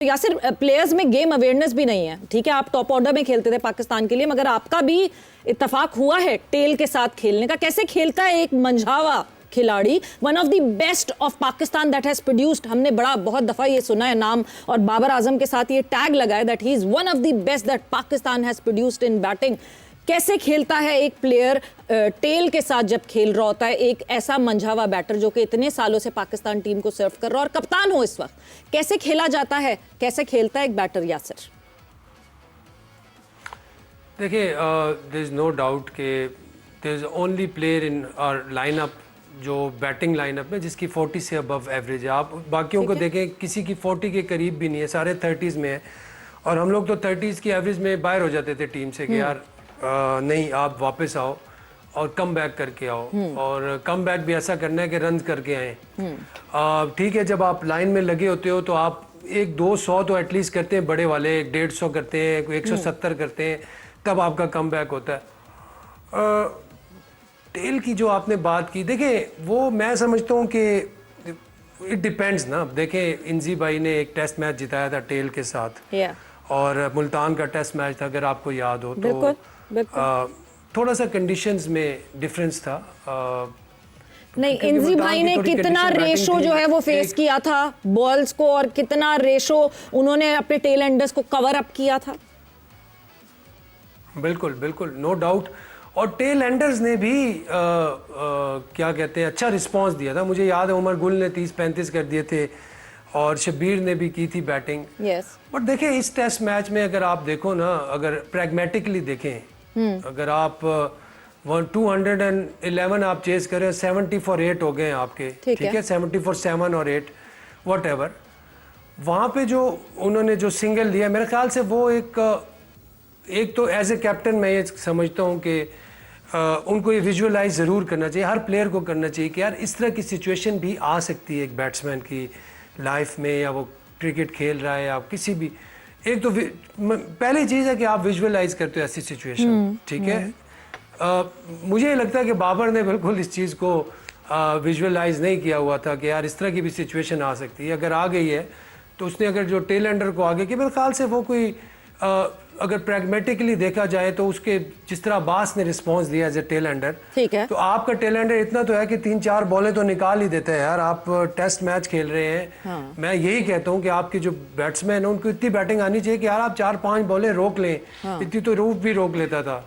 Yasir, players में game awareness भी नहीं है। ठीक है, आप टॉप ऑर्डर में खेलते थे पाकिस्तान के लिए, मगर आपका भी इत्तेफाक हुआ है टेल के साथ खेलने का। कैसे खेलता है एक मंझावा खिलाड़ी, one of the best of Pakistan that has produced. हमने बहुत दफा ये सुना है नाम, और बाबर आजम के साथ ये टैग लगा है that he is one of the best that Pakistan has produced in batting. कैसे खेलता है एक प्लेयर टेल के साथ जब खेल रहा होता है, एक ऐसा मंझावा बैटर जो कि इतने सालों से पाकिस्तान टीम को सर्व कर रहा है और कप्तान हो इस वक्त, कैसे खेला जाता है, कैसे खेलता है एक बैटर यासिर? देखिए, देयर इज नो डाउट कि there is only player in our lineup जो बैटिंग लाइनअप में जिसकी 40 से अबव एवरेज है। आप बाकियों को देखें, किसी की 40 के करीब भी नहीं है, सारे 30s में है। और हम लोग तो 30s की एवरेज में बाहर हो जाते थे टीम से कि यार नहीं, आप वापस आओ और कम बैक करके आओ, और कम बैक भी ऐसा करना है कि रन करके आए। ठीक है, जब आप लाइन में लगे होते हो तो आप 100-200 तो एटलीस्ट करते हैं, बड़े वाले 150 करते हैं, 170 करते हैं, तब आपका कम बैक होता है। टेल की जो आपने बात की, देखिए वो मैं समझता हूँ कि इट डिपेंड्स ना। देखें, इंजी भाई ने एक टेस्ट मैच जिताया था टेल के साथ, और मुल्तान का टेस्ट मैच था, अगर आपको याद हो तो थोड़ा सा कंडीशंस में डिफरेंस था। नहीं, इंजी भाई ने कितना रेशो जो है वो फेस किया था बॉल्स को, और कितना रेशो उन्होंने अपने टेल एंडर्स को कवर अप किया था। बिल्कुल बिल्कुल, नो डाउट। और टेल एंडर्स ने भी क्या कहते हैं, अच्छा रिस्पांस दिया था। मुझे याद है उमर गुल ने 30-35 कर दिए थे, और शब्बीर ने भी की थी बैटिंग। बट देखिए, इस टेस्ट मैच में अगर आप देखो ना, अगर प्रैग्मेटिकली देखें, अगर आप 211 आप चेस करें, 70 फॉर 8 हो गए आपके, ठीक है, 70 फॉर 7 और 8 वट एवर। वहाँ पे जो उन्होंने जो सिंगल दिया, मेरे ख्याल से वो एक तो एज ए कैप्टन मैं ये समझता हूँ कि उनको ये विजुअलाइज ज़रूर करना चाहिए, हर प्लेयर को करना चाहिए कि यार इस तरह की सिचुएशन भी आ सकती है एक बैट्समैन की लाइफ में, या वो क्रिकेट खेल रहा है या किसी भी। एक तो पहली चीज़ है कि आप विजुअलाइज करते हो ऐसी सिचुएशन, ठीक है। मुझे लगता है कि बाबर ने बिल्कुल इस चीज़ को विजुअलाइज नहीं किया हुआ था कि यार इस तरह की भी सिचुएशन आ सकती है। अगर आ गई है तो उसने अगर जो टेल एंडर को आगे कि मेरे ख्याल से वो कोई अगर प्रैग्मेटिकली देखा जाए तो उसके जिस तरह अब्बास ने रिस्पांस दिया एज ए टेल एंडर, ठीक है, तो आपका टेल एंडर इतना तो है कि 3-4 बॉलें तो निकाल ही देते हैं यार। आप टेस्ट मैच खेल रहे हैं। मैं यही कहता हूं कि आपके जो बैट्समैन है उनको इतनी बैटिंग आनी चाहिए कि यार आप 4-5 बॉलें रोक लें। इतनी तो रूफ भी रोक लेता था।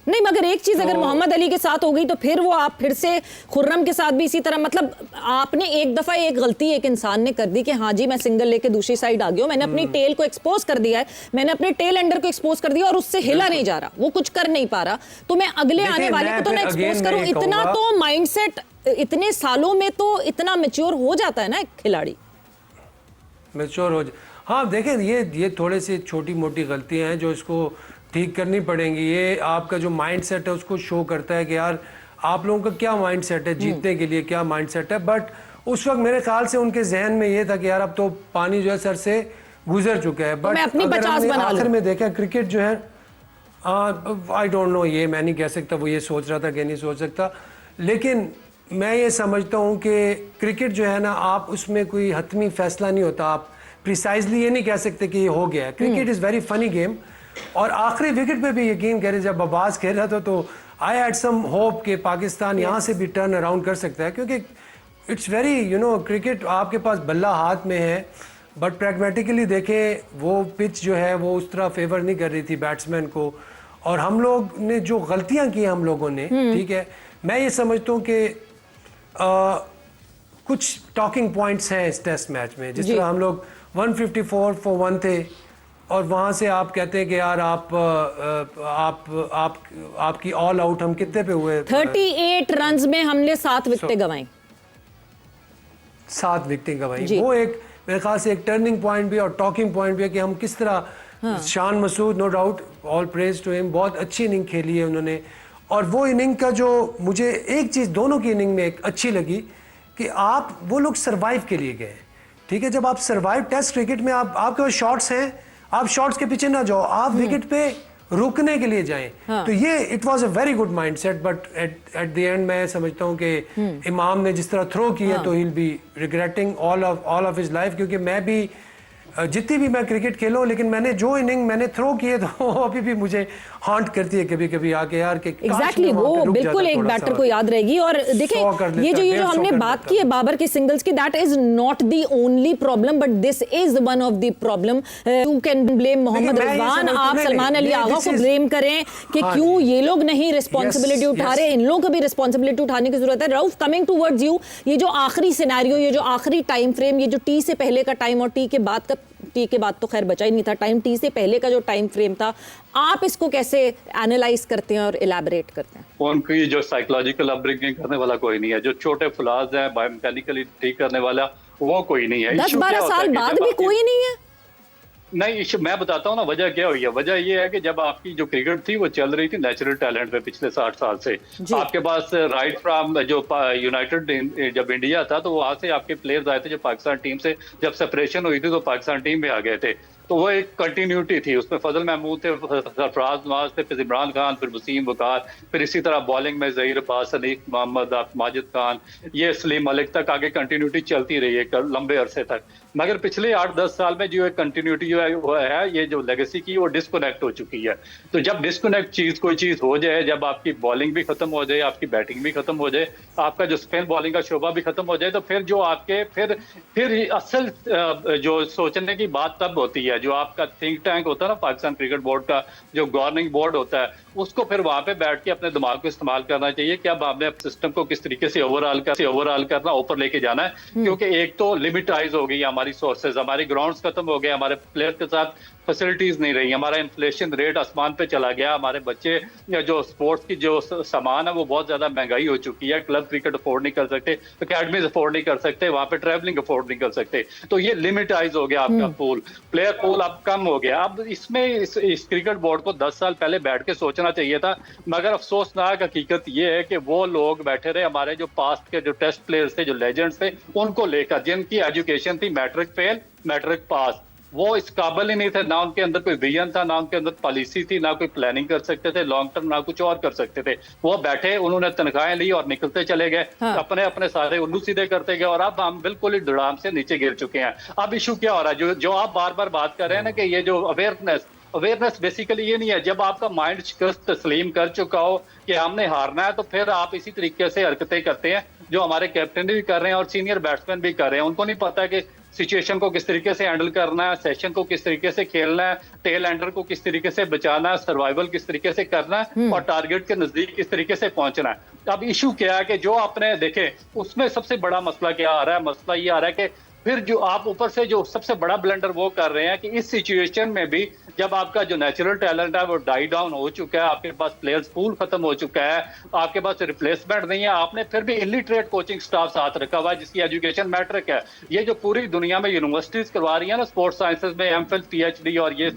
नहीं, मगर एक चीज अगर मोहम्मद अली के साथ हो गई तो फिर वो आप फिर से खुर्रम के साथ भी इसी तरह, मतलब आपने एक दफा एक गलती एक इंसान ने कर दी कि हाँ जी मैं सिंगल लेके दूसरी साइड आ गया हूं, मैंने अपनी टेल को एक्सपोज कर दिया है, मैंने अपने टेल एंडर को एक्सपोज कर दिया और उससे हिला नहीं जा रहा, वो कुछ कर नहीं पा रहा, तो मैं अगले आने वाले को तो मैं एक्सपोज करूं। इतना तो माइंडसेट इतने सालों में तो इतना मैच्योर हो जाता है ना एक खिलाड़ी, मैच्योर हो। हाँ देखें, ये थोड़े से छोटी मोटी गलतियां हैं जो इसको ठीक करनी पड़ेंगी। ये आपका जो माइंडसेट है उसको शो करता है कि यार आप लोगों का क्या माइंडसेट है, जीतने के लिए क्या माइंडसेट है। बट उस वक्त मेरे ख्याल से उनके जहन में ये था कि यार अब तो पानी जो है सर से गुजर चुका है। बट अगर हमने आखिर में देखा क्रिकेट जो है, आई डोंट नो, ये मैं नहीं कह सकता वो ये सोच रहा था कि नहीं सोच सकता, लेकिन मैं ये समझता हूँ कि क्रिकेट जो है ना, आप उसमें कोई हतमी फैसला नहीं होता, आप प्रिसाइजली ये नहीं कह सकते कि ये हो गया। Cricket is very funny game. और आखिरी विकेट पे भी यकीन करें, जब अब्बास खेल रहा था तो आई हैड सम होप कि पाकिस्तान यहाँ से भी टर्न अराउंड कर सकता है, क्योंकि इट्स वेरी क्रिकेट आपके पास बल्ला हाथ में है। बट प्रैग्मेटिकली देखें, वो पिच जो है वो उस तरह फेवर नहीं कर रही थी बैट्समैन को, और हम लोग ने जो गलतियां की हम लोगों ने, ठीक है, मैं ये समझता हूँ कि कुछ टॉकिंग पॉइंट्स हैं इस टेस्ट मैच में। जिस तरह हम लोग 154 फॉर 1 थे, और वहाँ से आप कहते हैं कि यार आपकी ऑल आउट हम कितने पे हुए? 38 रन्स में हमने 7 विकेटें गंवाई। 7 विकेटें गंवाई। वो एक मेरे ख्याल से एक टर्निंग पॉइंट भी और टॉकिंग पॉइंट भी है कि हम किस तरह Shan Masood, no doubt, all praise to him, बहुत अच्छी इनिंग खेली है उन्होंने। और वो इनिंग का जो मुझे एक चीज़ दोनों की इनिंग में एक अच्छी लगी कि वो लोग सर्वाइव के लिए गए। ठीक है, जब आप सर्वाइव टेस्ट क्रिकेट में आपके पास शॉट्स हैं, आप शॉट्स के पीछे ना जाओ, आप विकेट पे रुकने के लिए जाएं। तो ये it was a very good mindset. But at the end मैं समझता हूं कि इमाम ने जिस तरह थ्रो किया तो he will be regretting all of his life. क्योंकि मैं भी जितनी भी मैं क्रिकेट खेला हूं, लेकिन मैंने जो इनिंग मैंने थ्रो किए तो अभी भी मुझे हॉन्ट करती है कभी कभी आके यार कि एग्जैक्टली वो बिल्कुल एक बैटर को याद रहेगी। और देखें ये जो हमने बात की है बाबर के सिंगल्स की, that is not the only problem but this is one of the problem. You can blame Mohammad Rizwan, आप सलमान अली आगा को ब्लेम करें कि क्यों ये लोग नहीं रिस्पॉन्सिबिलिटी उठा रहे, इन लोगों को भी रिस्पॉन्सिबिलिटी उठाने की जरूरत है। रऊफ, कमिंग टूवर्ड्स यू, ये जो आखिरी सिनेरियो, ये जो आखिरी टाइम फ्रेम, ये जो टी से पहले का टाइम और टी के बाद का, टी के बाद तो खैर बचा ही नहीं था टाइम, टी से पहले का जो टाइम फ्रेम था, आप इसको कैसे एनालाइज करते हैं और इलैबोरेट करते हैं? उनकी जो साइकोलॉजिकल अपब्रिंगिंग करने वाला कोई नहीं है, जो छोटे फ्लॉज हैं बायोमैकेनिकली ठीक करने वाला वो कोई नहीं है। 10-12 साल बाद भी कोई नहीं है। नहीं, मैं बताता हूँ ना वजह क्या हुई है। वजह ये है कि जब आपकी जो क्रिकेट थी वो चल रही थी नेचुरल टैलेंट पे पिछले 60 साल से, आपके पास राइट फ्रॉम जो यूनाइटेड जब इंडिया था तो वहां से आपके प्लेयर्स आए थे जो पाकिस्तान टीम से जब सेपरेशन हुई थी तो पाकिस्तान टीम में आ गए थे, तो वो एक कंटिन्यूटी थी। उसमें फजल महमूद थे, सरफराज नवाज थे, फिर इमरान खान, फिर वसीम वकार, फिर इसी तरह बॉलिंग में जहीर अब्बास, सलीक मोहम्मद, माजिद खान, ये सलीम मलिक तक आगे कंटिन्यूटी चलती रही है लंबे अरसे तक। मगर पिछले 8-10 साल में जो कंटिन्यूटी जो है ये जो लेगेसी की वो डिस्कनेक्ट हो चुकी है। तो जब डिस्कनेक्ट कोई चीज हो जाए, जब आपकी बॉलिंग भी खत्म हो जाए, आपकी बैटिंग भी खत्म हो जाए, आपका जो स्पिन बॉलिंग का शोबा भी खत्म हो जाए, तो फिर जो आपके फिर असल जो सोचने की बात तब होती है, जो आपका थिंक टैंक होता है ना पाकिस्तान क्रिकेट बोर्ड का जो गवर्निंग बोर्ड होता है, उसको फिर वहां पे बैठ के अपने दिमाग को इस्तेमाल करना चाहिए कि अब आपने सिस्टम को किस तरीके से ओवरऑल करना, ऊपर लेके जाना है। क्योंकि एक तो लिमिटाइज हो गई हमारी सोर्सेज, हमारी ग्राउंड्स खत्म हो गए, हमारे प्लेयर के साथ फैसिलिटीज नहीं रही, हमारा इन्फ्लेशन रेट आसमान पे चला गया, हमारे बच्चे या जो स्पोर्ट्स की जो सामान है वो बहुत ज्यादा महंगाई हो चुकी है, क्लब क्रिकेट अफोर्ड नहीं कर सकते, अकेडमीज अफोर्ड नहीं कर सकते, वहां पे ट्रैवलिंग अफोर्ड नहीं कर सकते, तो ये लिमिटाइज हो गया आपका पूल, प्लेयर पूल अब कम हो गया। अब इसमें इस क्रिकेट बोर्ड को 10 साल पहले बैठ के सोचना चाहिए था, मगर अफसोसनाक हकीकत ये है कि वो लोग बैठे रहे, हमारे जो पास्ट के जो टेस्ट प्लेयर्स थे, जो लेजेंड्स थे, उनको लेकर जिनकी एजुकेशन थी मैट्रिक फेल मैट्रिक पास, वो इस काबिल ही नहीं थे, ना उनके अंदर कोई विजन था, ना उनके अंदर पॉलिसी थी, ना कोई प्लानिंग कर सकते थे लॉन्ग टर्म, ना कुछ और कर सकते थे। वो बैठे, उन्होंने तनख्वाहें ली और निकलते चले गए, अपने अपने सारे उल्लू सीधे करते गए, और अब हम बिल्कुल ही धड़ाम से नीचे गिर चुके हैं। अब इशू क्या हो रहा है, जो आप बार बार बात कर रहे हैं ना कि ये जो अवेयरनेस बेसिकली ये नहीं है। जब आपका माइंड शिकस्त तस्लीम कर चुका हो कि हमने हारना है, तो फिर आप इसी तरीके से हरकतें करते हैं जो हमारे कैप्टन भी कर रहे हैं और सीनियर बैट्समैन भी कर रहे हैं। उनको नहीं पता कि सिचुएशन को किस तरीके से हैंडल करना है, सेशन को किस तरीके से खेलना है, टेल एंडर को किस तरीके से बचाना है, सर्वाइवल किस तरीके से करना है और टारगेट के नजदीक किस तरीके से पहुंचना है। अब इशू क्या है कि जो आपने देखे उसमें सबसे बड़ा मसला क्या आ रहा है, मसला ये आ रहा है कि फिर जो आप ऊपर से जो सबसे बड़ा ब्लंडर वो कर रहे हैं कि इस सिचुएशन में भी जब आपका जो नेचुरल टैलेंट है वो डाई डाउन हो चुका है, आपके पास प्लेयर्स पूल खत्म हो चुका है, आपके पास रिप्लेसमेंट नहीं है, आपने फिर भी इलिटरेट कोचिंग स्टाफ साथ रखा हुआ है जिसकी एजुकेशन मैट्रिक है। ये जो पूरी दुनिया में यूनिवर्सिटीज करवा रही है ना स्पोर्ट्स साइंसेज में एमफिल पीएचडी और ये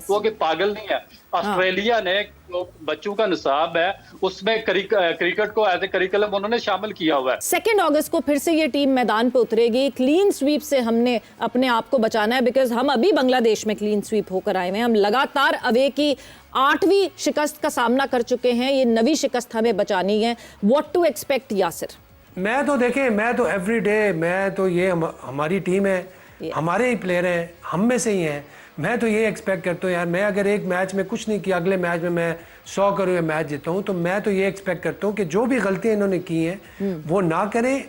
वो कि पागल नहीं है। ऑस्ट्रेलिया ने जो बच्चों का निसाब है उसमें क्रिकेट को एज ए करिकुलम उन्होंने शामिल किया हुआ है। 2 अगस्त को फिर से ये टीम मैदान पे उतरेगी। क्लीन स्वीप से हमने अपने आप को बचाना है, बिकॉज हम अभी बांग्लादेश में क्लीन स्वीप होकर आए हैं। हम लगातार अवे की 8वीं शिकस्त का सामना कर चुके हैं, ये 9वीं शिकस्त हमें बचानी है। What to expect Yasir? मैं तो देखें, मैं तो एवरी डे, मैं तो ये हमारी टीम है, हमारे ही प्लेयर हैं, हम में से ही हैं। मैं तो ये एक्सपेक्ट करता हूँ यार, मैं अगर एक मैच में कुछ नहीं किया, अगले मैच में मैं 100 करोड़ मैच जीता हूँ, तो मैं तो ये एक्सपेक्ट करता हूँ कि जो भी गलतियाँ इन्होंने की हैं वो ना करें,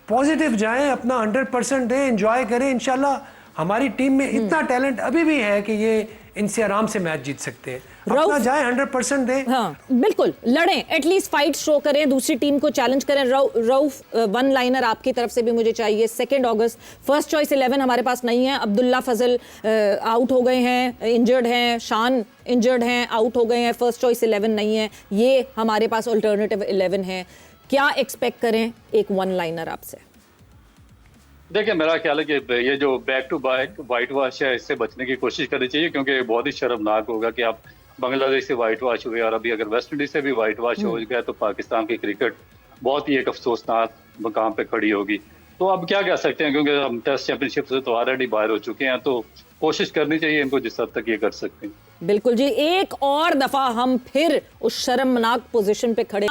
पॉजिटिव जाएं, अपना 100% दें, एंजॉय करें। इंशाल्लाह हमारी टीम में इतना टैलेंट अभी भी है कि ये इनसे आराम से मैच जीत सकते हैं। अपना जाए 100% दें। हाँ, बिल्कुल लड़ें, एटलीस्ट फाइट शो करें, दूसरी टीम को चैलेंज करें। रऊफ, वन लाइनर आपकी तरफ से भी मुझे चाहिए। 2 अगस्त फर्स्ट चॉइस 11 हमारे पास नहीं है। अब्दुल्ला फजल आउट हो गए हैं, इंजर्ड हैं, शान इंजर्ड हैं, आउट हो गए हैं, फर्स्ट चॉइस 11 नहीं है। ये हमारे पास अल्टरनेटिव 11 है। क्या एक्सपेक्ट करें एक वन लाइनर आपसे? देखिए, मेरा ख्याल है कि ये जो back to back whitewash है इससे बचने की कोशिश करनी चाहिए, क्योंकि बहुत ही शर्मनाक होगा कि आप बांग्लादेश से वाइट वॉश हुए और अभी अगर वेस्ट इंडीज से भी वाइट वॉश हो गया तो पाकिस्तान की क्रिकेट बहुत ही एक अफसोसनाक मकाम पे खड़ी होगी। तो अब क्या कह सकते हैं, क्योंकि हम टेस्ट चैंपियनशिप से तो ऑलरेडी बाहर हो चुके हैं, तो कोशिश करनी चाहिए इनको जिस हद तक ये कर सकते हैं। बिल्कुल जी, एक और दफा हम फिर उस शर्मनाक पोजीशन पे खड़े।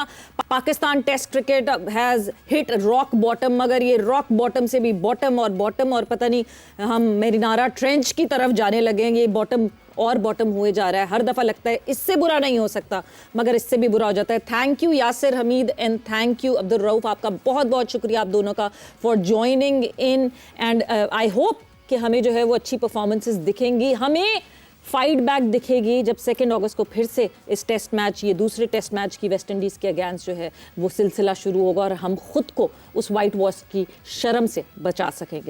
Pakistan test cricket has hit rock bottom, मगर ये रॉक बॉटम से भी बॉटम और पता नहीं हम मेरिनारा ट्रेंच की तरफ जाने लगेंगे। बॉटम और बॉटम हुए जा रहा है। हर दफा लगता है इससे बुरा नहीं हो सकता, मगर इससे भी बुरा हो जाता है। Thank you Yasir Hamid and thank you Abdul Rauf, आपका बहुत बहुत शुक्रिया आप दोनों का for joining in. And I hope कि हमें जो है वो अच्छी परफॉर्मेंसेस दिखेंगी, हमें फाइट बैक दिखेगी जब 2 अगस्त को फिर से इस टेस्ट मैच, ये दूसरे टेस्ट मैच की वेस्ट इंडीज़ के अगेंस्ट जो है वो सिलसिला शुरू होगा और हम खुद को उस वाइट वॉश की शर्म से बचा सकेंगे।